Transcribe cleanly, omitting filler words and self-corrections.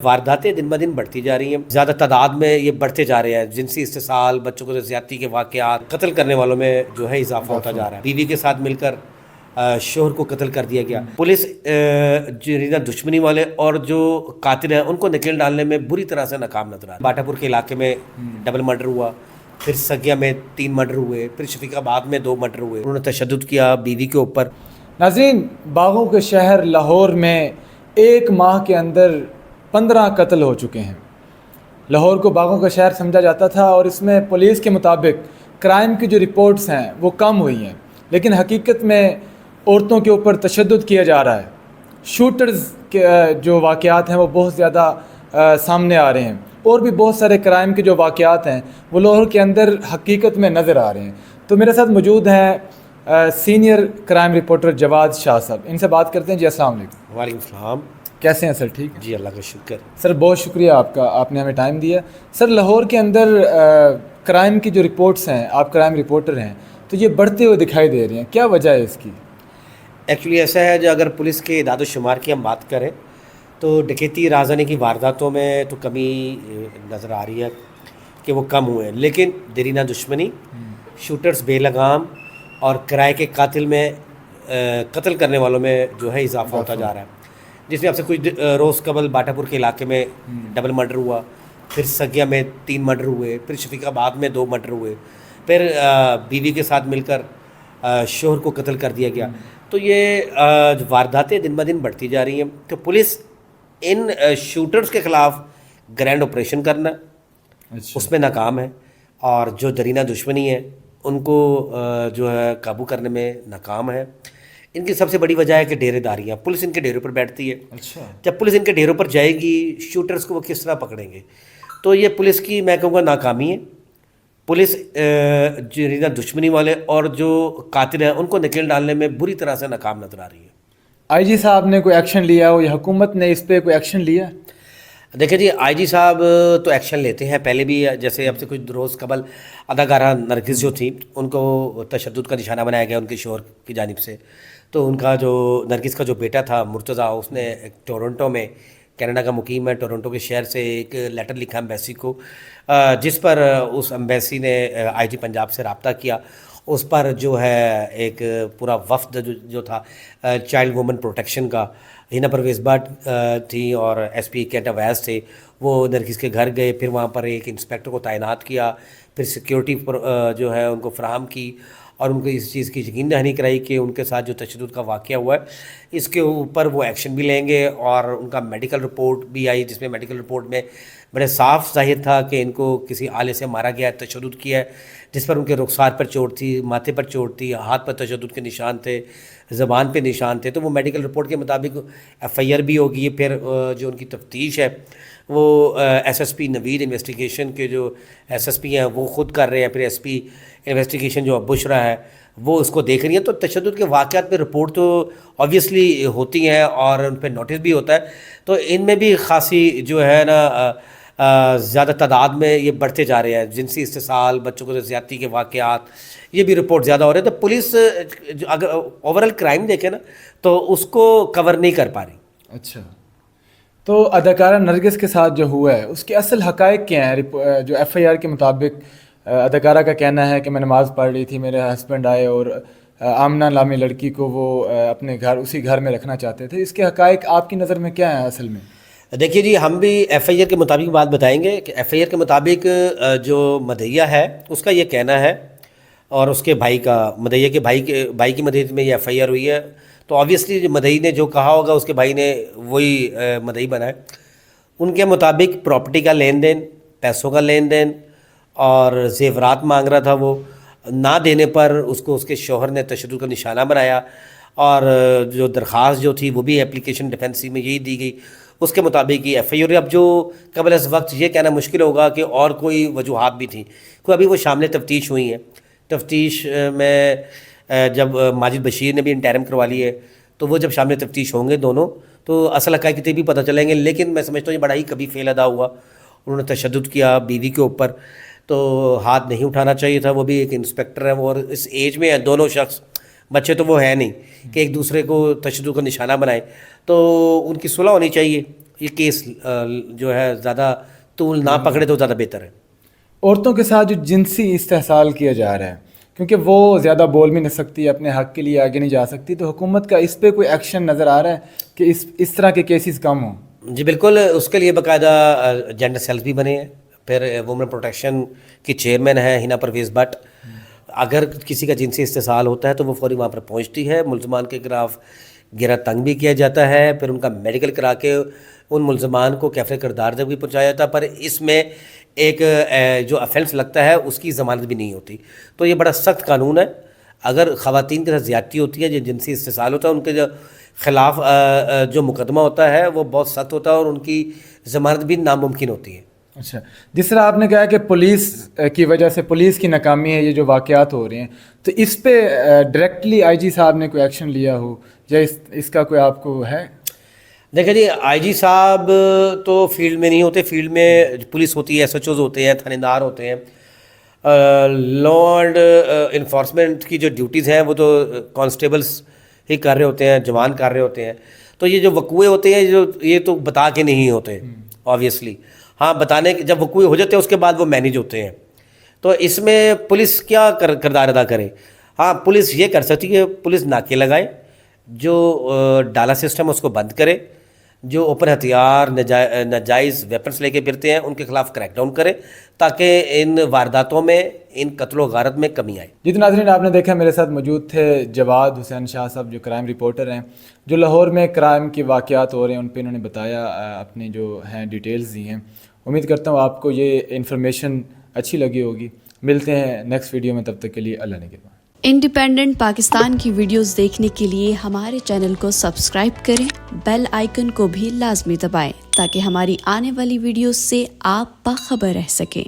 وارداتیں دن بدن بڑھتی جا رہی ہیں، زیادہ تعداد میں یہ بڑھتے جا رہے ہیں۔ جنسی استحصال، بچوں کو زیادتی کے واقعات، قتل کرنے والوں میں جو ہے اضافہ ہوتا جا رہا ہے۔ بیوی کے ساتھ مل کر شوہر کو قتل کر دیا گیا۔ پولیس جنینا دشمنی والے اور جو قاتل ہیں ان کو نکیل ڈالنے میں بری طرح سے ناکام نظر آ رہا ہے۔ باٹا پور کے علاقے میں ڈبل مرڈر ہوا، پھر سگیا میں 3 مرڈر ہوئے، پھر شفیق آباد میں 2 مرڈر ہوئے۔ انہوں نے تشدد کیا بیوی کے اوپر۔ ناظرین، باغوں کے شہر لاہور میں 1 ماہ کے اندر 15 قتل ہو چکے ہیں۔ لاہور کو باغوں کا شہر سمجھا جاتا تھا اور اس میں پولیس کے مطابق کرائم کی جو رپورٹس ہیں وہ کم ہوئی ہیں، لیکن حقیقت میں عورتوں کے اوپر تشدد کیا جا رہا ہے۔ شوٹرز کے جو واقعات ہیں وہ بہت زیادہ سامنے آ رہے ہیں، اور بھی بہت سارے کرائم کے جو واقعات ہیں وہ لاہور کے اندر حقیقت میں نظر آ رہے ہیں۔ تو میرے ساتھ موجود ہیں سینئر کرائم رپورٹر جواد شاہ صاحب، ان سے بات کرتے ہیں۔ جی السلام علیکم۔ وعلیکم السلام۔ کیسے ہیں سر؟ ٹھیک ہے جی اللہ کا شکر۔ سر بہت شکریہ آپ کا، آپ نے ہمیں ٹائم دیا۔ سر لاہور کے اندر کرائم کی جو رپورٹس ہیں، آپ کرائم رپورٹر ہیں، تو یہ بڑھتے ہوئے دکھائی دے رہی ہیں، کیا وجہ ہے اس کی؟ ایکچولی ایسا ہے، جو اگر پولیس کے اعداد و شمار کی ہم بات کریں تو ڈکیتی رازداری کی وارداتوں میں تو کمی نظر آ رہی ہے کہ وہ کم ہوئے ہیں، لیکن دیرینہ دشمنی، شوٹرز بے لگام اور کرائے کے قاتل میں قتل کرنے والوں میں جو ہے اضافہ ہوتا جا رہا ہے۔ جس میں اب سے کچھ روز قبل باٹا پور کے علاقے میں ڈبل مرڈر ہوا، پھر سگیا میں 3 مرڈر ہوئے، پھر شفیق آباد میں 2 مرڈر ہوئے، پھر بیوی کے ساتھ مل کر شوہر کو قتل کر دیا گیا۔ تو یہ وارداتیں دن بدن بڑھتی جا رہی ہیں، تو پولیس ان شوٹرز کے خلاف گرینڈ آپریشن کرنا اس میں ناکام ہے، اور جو درینہ دشمنی ہے ان کو جو ہے قابو کرنے میں ناکام ہے۔ ان کی سب سے بڑی وجہ ہے کہ ڈیرے داریاں، پولیس ان کے ڈیروں پر بیٹھتی ہے۔ جب پولیس ان کے ڈیروں پر جائے گی، شوٹرز کو وہ کس طرح پکڑیں گے؟ تو یہ پولیس کی میں کہوں گا ناکامی ہے۔ پولیس جنینا دشمنی والے اور جو قاتل ہیں ان کو نکیل ڈالنے میں بری طرح سے ناکام نظر آ رہی ہے۔ آئی جی صاحب نے کوئی ایکشن لیا ہو یا حکومت نے اس پہ کوئی ایکشن لیا؟ دیکھیں جی، آئی جی صاحب تو ایکشن لیتے ہیں، پہلے بھی جیسے اب سے کچھ روز قبل اداکارہ نرگس جو تھی ان کو تشدد کا نشانہ بنایا گیا ان کے شوہر کی جانب سے۔ تو ان کا جو نرگس کا جو بیٹا تھا مرتضیٰ، اس نے ٹورنٹو میں، کینیڈا کا مقیم ہے، ٹورنٹو کے شہر سے ایک لیٹر لکھا ایمبیسی کو، جس پر اس ایمبیسی نے آئی جی پنجاب سے رابطہ کیا۔ اس پر جو ہے ایک پورا وفد جو تھا چائلڈ وومن پروٹیکشن کا، ہینا پرویز بٹ تھی اور ایس پی کینٹ اویز تھے، وہ نرگس کے گھر گئے، پھر وہاں پر ایک انسپیکٹر کو تعینات کیا، پھر سیکیورٹی جو ہے ان کو فراہم کی، اور ان کو اس چیز کی یقین دہانی کرائی کہ ان کے ساتھ جو تشدد کا واقعہ ہوا ہے اس کے اوپر وہ ایکشن بھی لیں گے۔ اور ان کا میڈیکل رپورٹ بھی آئی، جس میں میڈیکل رپورٹ میں بڑے صاف ظاہر تھا کہ ان کو کسی آلے سے مارا گیا ہے، تشدد کیا ہے، جس پر ان کے رخسار پر چوٹ تھی، ماتھے پر چوٹ تھی، ہاتھ پر تشدد کے نشان تھے، زبان پہ نشان تھے۔ تو وہ میڈیکل رپورٹ کے مطابق ایف آئی آر بھی ہوگی۔ پھر جو ان کی تفتیش ہے وہ ایس ایس پی نوید انویسٹیگیشن کے جو ایس ایس پی ہیں وہ خود کر رہے ہیں، پھر ایس پی انویسٹیگیشن جو بشرا ہے وہ اس کو دیکھ رہی ہیں۔ تو تشدد کے واقعات پہ رپورٹ تو آبویسلی ہوتی ہیں اور ان پہ نوٹس بھی ہوتا ہے، تو ان میں بھی خاصی جو ہے نا زیادہ تعداد میں یہ بڑھتے جا رہے ہیں۔ جنسی استحصال، بچوں کو زیادتی کے واقعات، یہ بھی رپورٹ زیادہ ہو رہے ہیں۔ تو پولیس اگر اوورال کرائم دیکھے نا تو اس کو کور نہیں کر پا رہی۔ اچھا، تو اداکارہ نرگس کے ساتھ جو ہوا ہے اس کے اصل حقائق کیا ہیں؟ جو ایف آئی آر کے مطابق اداکارہ کا کہنا ہے کہ میں نماز پڑھ رہی تھی، میرے ہسبینڈ آئے اور آمنہ نامی لڑکی کو وہ اپنے گھر، اسی گھر میں رکھنا چاہتے تھے۔ اس کے حقائق آپ کی نظر میں کیا ہیں اصل میں؟ دیکھیے جی، ہم بھی ایف آئی آر کے مطابق بات بتائیں گے کہ ایف آئی آر کے مطابق جو مدعیہ ہے اس کا یہ کہنا ہے، اور اس کے بھائی کا، مدعیہ کے بھائی کی مدد میں یہ ایف آئی آر ہوئی ہے۔ تو آبویسلی مدعی نے جو کہا ہوگا اس کے بھائی نے وہی مدعی بنا ہے۔ ان کے مطابق پراپرٹی کا لین دین، پیسوں کا لین دین اور زیورات مانگ رہا تھا، وہ نہ دینے پر اس کو اس کے شوہر نے تشدد کا نشانہ بنایا، اور جو درخواست جو تھی وہ بھی اپلیکیشن ڈیفینسی میں یہی دی گئی، اس کے مطابق یہ ایف آئی آر۔ اب جو قبل از وقت یہ کہنا مشکل ہوگا کہ اور کوئی وجوہات بھی تھیں، کوئی ابھی وہ شامل تفتیش ہوئی ہیں۔ تفتیش میں جب ماجد بشیر نے بھی انٹرم کروا لی ہے، تو وہ جب شامل تفتیش ہوں گے دونوں تو اصل حقائق بھی پتہ چلیں گے۔ لیکن میں سمجھتا ہوں یہ بڑا ہی کبھی فیل ادا ہوا، انہوں نے تشدد کیا بیوی کے اوپر، تو ہاتھ نہیں اٹھانا چاہیے تھا۔ وہ بھی ایک انسپیکٹر ہے، وہ اور اس ایج میں ہیں دونوں شخص، بچے تو وہ ہیں نہیں کہ ایک دوسرے کو تشدد کا نشانہ بنائیں۔ تو ان کی صلح ہونی چاہیے، یہ کیس جو ہے زیادہ طول نہ پکڑے تو زیادہ بہتر ہے. عورتوں کے ساتھ جو جنسی استحصال کیا جا رہا ہے، کیونکہ وہ زیادہ بول بھی نہیں سکتی، اپنے حق کے لیے آگے نہیں جا سکتی، تو حکومت کا اس پہ کوئی ایکشن نظر آ رہا ہے کہ اس طرح کے کیسز کم ہوں؟ جی بالکل، اس کے لیے باقاعدہ جینڈر سیلز بھی بنے ہیں. پھر وومن پروٹیکشن کی چیئرمین ہیں ہنا پرویز بٹ. اگر کسی کا جنسی استحصال ہوتا ہے تو وہ فوری وہاں پر پہنچتی ہے. ملزمان کے خلاف گرہ تنگ بھی کیا جاتا ہے، پھر ان کا میڈیکل کرا کے ان ملزمان کو کیفر کردار تک بھی پہنچایا جاتا ہے. پر اس میں ایک جو افینس لگتا ہے اس کی ضمانت بھی نہیں ہوتی. تو یہ بڑا سخت قانون ہے. اگر خواتین کے ساتھ زیادتی ہوتی ہے، جو جنسی استحصال ہوتا ہے، ان کے جو خلاف جو مقدمہ ہوتا ہے وہ بہت سخت ہوتا ہے اور ان کی ضمانت بھی ناممکن ہوتی ہے. اچھا، جس طرح آپ نے کہا کہ پولیس کی وجہ سے پولیس کی ناکامی ہے یہ جو واقعات ہو رہے ہیں، تو اس پہ ڈائریکٹلی آئی جی صاحب نے کوئی ایکشن لیا ہو یا اس کا کوئی آپ کو ہے؟ دیکھیں جی، آئی جی صاحب تو فیلڈ میں نہیں ہوتے. فیلڈ میں پولیس ہوتی ہے، ایس ایچ اوز ہوتے ہیں، تھانے دار ہوتے ہیں. لا اینڈ انفورسمنٹ کی جو ڈیوٹیز ہیں وہ تو کانسٹیبلس ہی کر رہے ہوتے ہیں، جوان کر رہے ہوتے ہیں. تو یہ جو وقوعے ہوتے ہیں یہ تو بتا کے نہیں ہوتے آبویسلی. ہاں، بتانے کے جب وقوعے ہو جاتے ہیں اس کے بعد وہ مینیج ہوتے ہیں. تو اس میں پولیس کیا کردار ادا کرے؟ ہاں، پولیس یہ کر سکتی ہے، پولیس ناکے لگائے، جو ڈالا سسٹم اس کو بند کرے، جو اوپن ہتھیار ناجائز ویپنس لے کے پھرتے ہیں ان کے خلاف کریک ڈاؤن کرے تاکہ ان وارداتوں میں، ان قتل و غارت میں کمی آئے. جی تو ناظرین، آپ نے دیکھا میرے ساتھ موجود تھے جواد حسین شاہ صاحب، جو کرائم رپورٹر ہیں، جو لاہور میں کرائم کے واقعات ہو رہے ہیں ان پہ انہوں نے بتایا، اپنی جو ہیں ڈیٹیلز دی ہیں. امید کرتا ہوں آپ کو یہ انفارمیشن اچھی لگی ہوگی. ملتے ہیں نیکسٹ ویڈیو میں، تب تک کے لیے اللہ نگہبان. انڈیپینڈنٹ پاکستان کی ویڈیوز دیکھنے کے لیے ہمارے چینل کو سبسکرائب کریں، بیل آئیکن کو بھی لازمی دبائیں تاکہ ہماری آنے والی ویڈیوز سے آپ باخبر رہ سکیں.